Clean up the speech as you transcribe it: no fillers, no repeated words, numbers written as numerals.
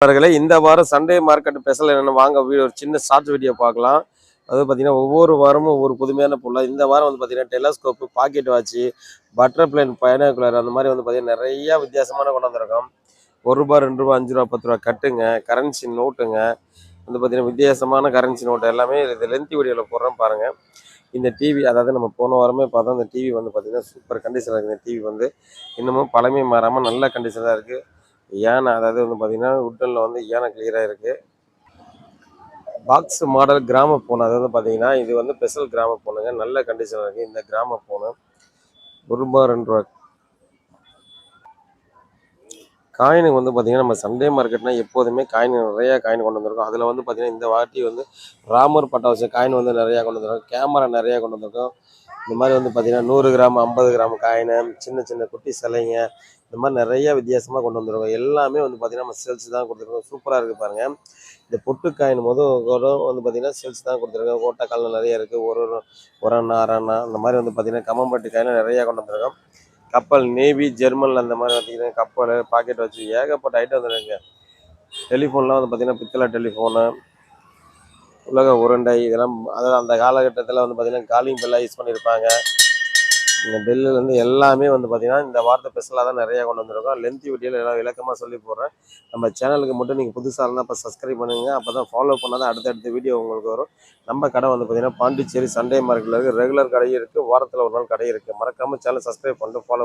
அவர்களே இந்த வாரம் சண்டே மார்க்கெட் ஸ்பெஷல் என்னென்னு வாங்க ஒரு சின்ன ஷார்ட் வீடியோ பார்க்கலாம். அது பார்த்தீங்கன்னா ஒவ்வொரு வாரமும் ஒவ்வொரு புதுமையான பொருள். இந்த வாரம் வந்து பார்த்தீங்கன்னா டெலஸ்கோப்பு, பாக்கெட் வாட்ச், பட்டர்ஃப்ளைன் பைனாகுலர் அந்த மாதிரி வந்து பார்த்தீங்கன்னா நிறைய வித்தியாசமான கொண்டு வந்திருக்கோம். ரூ. 1, ரூ. 2, ரூ. 5, ரூ. 10 கட்டுங்க, கரன்சி நோட்டுங்க வந்து பார்த்தீங்கன்னா வித்தியாசமான கரன்சி நோட்டு எல்லாமே இது லென்த் வீடியோவில் போடுறோம் பாருங்கள். இந்த டிவி அதாவது நம்ம போன வாரமே பார்த்தோம். இந்த டிவி வந்து பார்த்தீங்கன்னா சூப்பர் கண்டிஷனாக இருக்குது. இந்த டிவி வந்து இன்னமும் பழமை மாறாமல் நல்ல கண்டிஷனாக இருக்குது. யானை அதாவது வந்து பார்த்தீங்கன்னா உட்டனில் வந்து யானை கிளியராக இருக்குது. பாக்ஸ் மாடல் கிராம ஃபோன் அது வந்து பார்த்தீங்கன்னா இது வந்து ஸ்பெஷல் கிராம ஃபோனுங்க. நல்ல கண்டிஷனாக இருக்குது. இந்த கிராம ஃபோனு ரூ. 2 காயினுக்கு வந்து பார்த்தீங்கன்னா நம்ம சண்டே மார்க்கெட்னா எப்போதுமே காயின் நிறையா காயின் கொண்டு வந்திருக்கோம். அதில் வந்து பார்த்தீங்கன்னா இந்த வாட்டி வந்து ராமர் பட்டா வச்ச காயின் வந்து நிறையா கொண்டு வந்திருக்கோம். கேமரா நிறையா கொண்டு வந்திருக்கோம். இந்த மாதிரி வந்து பார்த்தீங்கன்னா 100 கிராம் 50 கிராம் காயினு, சின்ன சின்ன குட்டி சிலைங்க, இந்த மாதிரி நிறைய வித்தியாசமாக கொண்டு வந்துருக்கோம். எல்லாமே வந்து பார்த்தீங்கன்னா நம்ம சேல்ஸ் தான் கொடுத்துருக்கோம். சூப்பராக இருக்குது பாருங்கள். இந்த பொட்டு காயின் கூட வந்து பார்த்தீங்கன்னா சேல்ஸ் தான் கொடுத்துருக்கோம். ஓட்டக்காலில் நிறைய இருக்குது. ஒரு அண்ணா அரை அண்ணா அந்த மாதிரி வந்து பார்த்தீங்கன்னா கம்மம்பட்டி காயின் நிறையா கொண்டு வந்திருக்கோம். கப்பல் நேவி ஜெர்மனில் அந்த மாதிரி பார்த்தீங்கன்னா கப்பல் பாக்கெட் வச்சு ஏகப்பட்ட ஐட்டம் வந்துருக்குங்க. டெலிஃபோன்லாம் வந்து பார்த்தீங்கன்னா பித்தளை டெலிஃபோனு, உலக உருண்டை இதெல்லாம் அதாவது அந்த காலகட்டத்தில் வந்து பார்த்தீங்கன்னா காலிங் பெல்லாக யூஸ் பண்ணியிருப்பாங்க. இந்த பெல்லுலேருந்து எல்லாமே வந்து பார்த்தீங்கன்னா இந்த வாரத்தை ஸ்பெஷலாக தான் நிறையா கொண்டு வந்திருக்கோம். லென்த் வீடியோவில் எல்லாம் விளக்கமாக சொல்லி போடுறேன். நம்ம சேனலுக்கு மட்டும் நீங்கள் புதுசாக இருந்தால் இப்போ சப்ஸ்கிரைப் பண்ணுங்கள். அப்போ தான் ஃபாலோ பண்ணால் தான் அடுத்தடுத்த வீடியோ உங்களுக்கு வரும். நம்ம கடை வந்து பார்த்தீங்கன்னா பாண்டிச்சேரி சண்டே மார்க்கெட்டில் இருக்குது. ரெகுலர் கடையும் இருக்குது, வாரத்தில் ஒரு நாள் கடை இருக்குது. மறக்காமல் சேனல் சப்ஸ்கிரைப் பண்ணிட்டு ஃபாலோ